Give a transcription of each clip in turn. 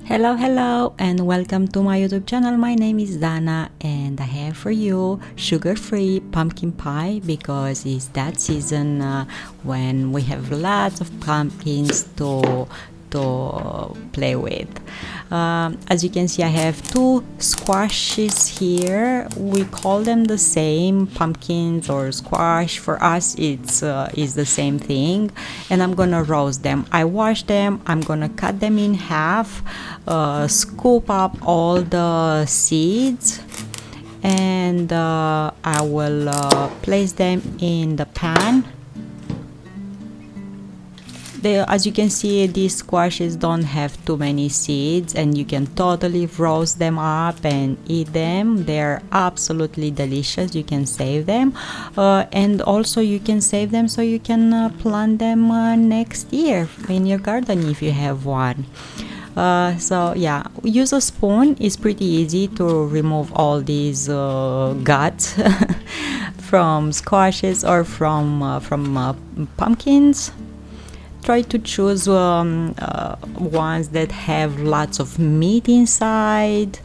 Hello and welcome to my YouTube channel. My name is Dana and I have for you sugar-free pumpkin pie because it's that season when we have lots of pumpkins to play with. As you can see, I have two squashes here. We call them the same, pumpkins or squash. For us it's the same thing, and I'm gonna roast them. I wash them, I'm gonna cut them in half, scoop up all the seeds, and I will place them in the pan. As you can see, these squashes don't have too many seeds and you can totally roast them up and eat them. They're absolutely delicious. You can save them and also you can save them so you can plant them next year in your garden if you have one. So yeah, use a spoon. It's pretty easy to remove all these guts from squashes or from pumpkins. Try to choose ones that have lots of meat inside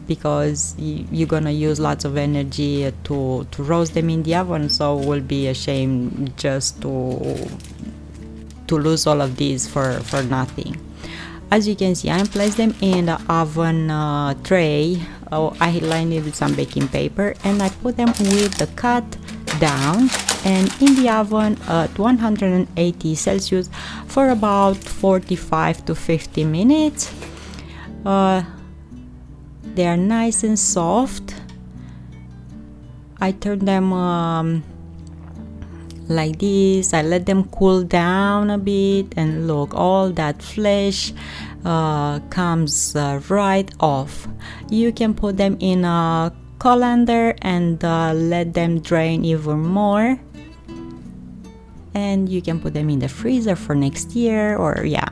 because you're gonna use lots of energy to roast them in the oven, so it will be a shame just to lose all of these for nothing. As you can see, I placed them in the oven tray. I lined it with some baking paper and I put them with the cut down and in the oven at 180 Celsius for about 45 to 50 minutes. They are nice and soft. I turn them like this. I let them cool down a bit and look, all that flesh comes right off. You can put them in a colander and let them drain even more, and you can put them in the freezer for next year. Or yeah,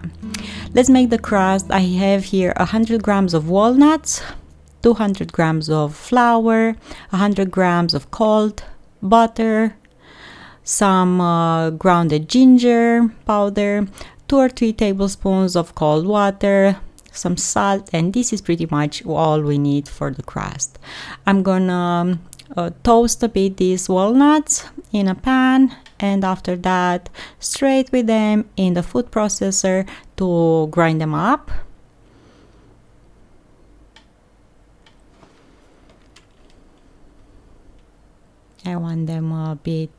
let's make the crust. I have here 100 grams of walnuts, 200 grams of flour, 100 grams of cold butter, some grounded ginger powder, 2 or 3 tablespoons of cold water, some salt, and this is pretty much all we need for the crust. I'm gonna toast a bit these walnuts in a pan, and after that straight with them in the food processor to grind them up. I want them a bit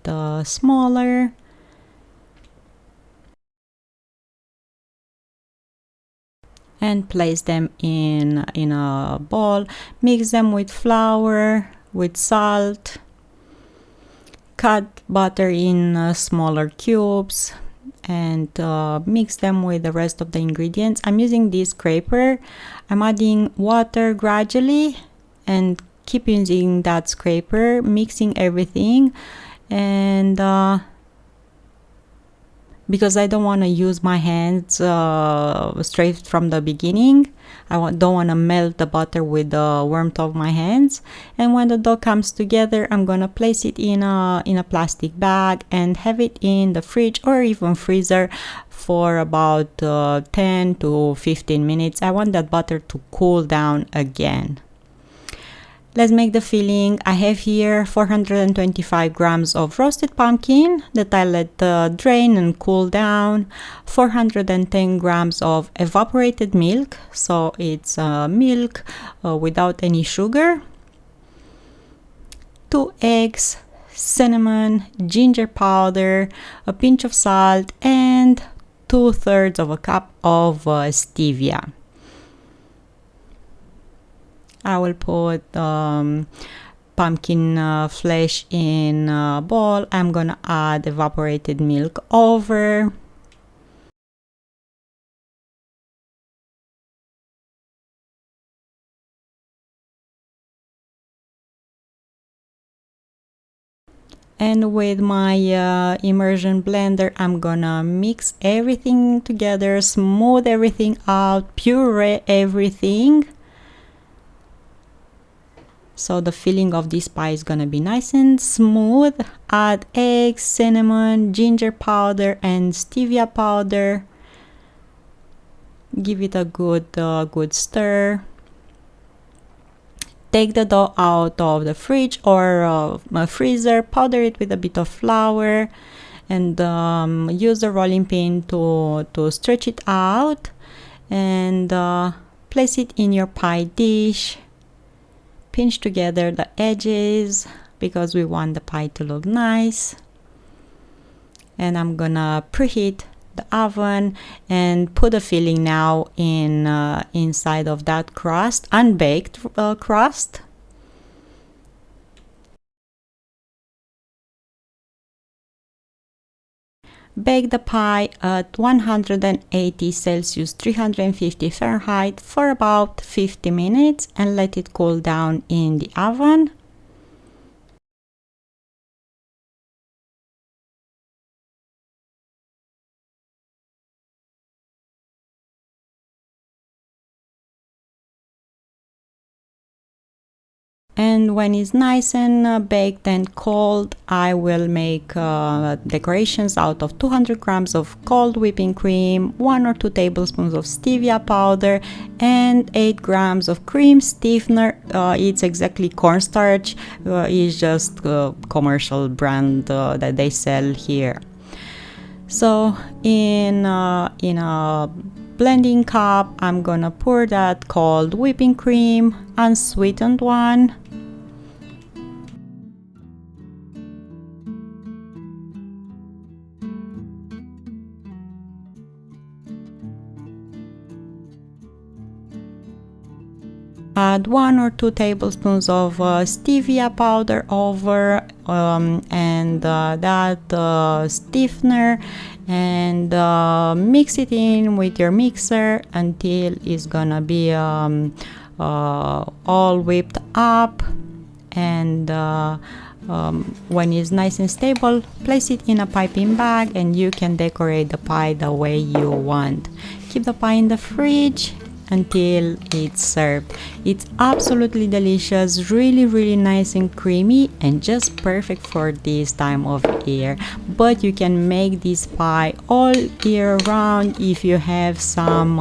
smaller. And place them in a bowl. Mix them with flour, with salt. Cut butter in smaller cubes and mix them with the rest of the ingredients. I'm using this scraper. I'm adding water gradually and keep using that scraper, mixing everything. And because I don't want to use my hands straight from the beginning, don't want to melt the butter with the warmth of my hands. And when the dough comes together, I'm gonna place it in a plastic bag and have it in the fridge or even freezer for about 10 to 15 minutes. I want that butter to cool down again. Let's make the filling. I have here 425 grams of roasted pumpkin that I let drain and cool down, 410 grams of evaporated milk, so it's milk without any sugar, 2 eggs, cinnamon, ginger powder, a pinch of salt, and 2/3 of a cup of stevia. I will put pumpkin flesh in a bowl. I'm gonna add evaporated milk over. And with my immersion blender, I'm gonna mix everything together, smooth everything out, puree everything. So the filling of this pie is gonna be nice and smooth. Add eggs, cinnamon, ginger powder, and stevia powder. Give it a good stir. Take the dough out of the fridge or freezer, powder it with a bit of flour, and use the rolling pin to stretch it out, and place it in your pie dish. Pinch together the edges because we want the pie to look nice. And I'm gonna preheat the oven and put the filling now in inside of that crust, unbaked crust. Bake the pie at 180 Celsius, 350 Fahrenheit for about 50 minutes and let it cool down in the oven. And when it's nice and baked and cold, I will make decorations out of 200 grams of cold whipping cream, 1 or 2 tablespoons of stevia powder, and 8 grams of cream stiffener. It's exactly cornstarch. It's just a commercial brand that they sell here. So in a blending cup, I'm gonna pour that cold whipping cream, unsweetened one. Add 1 or 2 tablespoons of stevia powder over and that stiffener, and mix it in with your mixer until it's gonna be all whipped up. And when it's nice and stable, place it in a piping bag and you can decorate the pie the way you want. Keep the pie in the fridge until it's served. It's absolutely delicious, really nice and creamy, and just perfect for this time of year. But you can make this pie all year round if you have some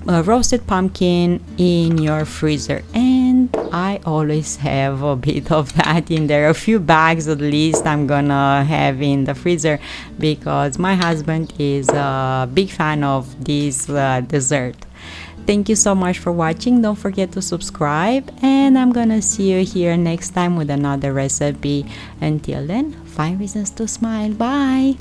roasted pumpkin in your freezer, and I always have a bit of that in there, a few bags at least I'm gonna have in the freezer because my husband is a big fan of this dessert. Thank you so much for watching. Don't forget to subscribe, and I'm gonna see you here next time with another recipe. Until then, find reasons to smile. Bye.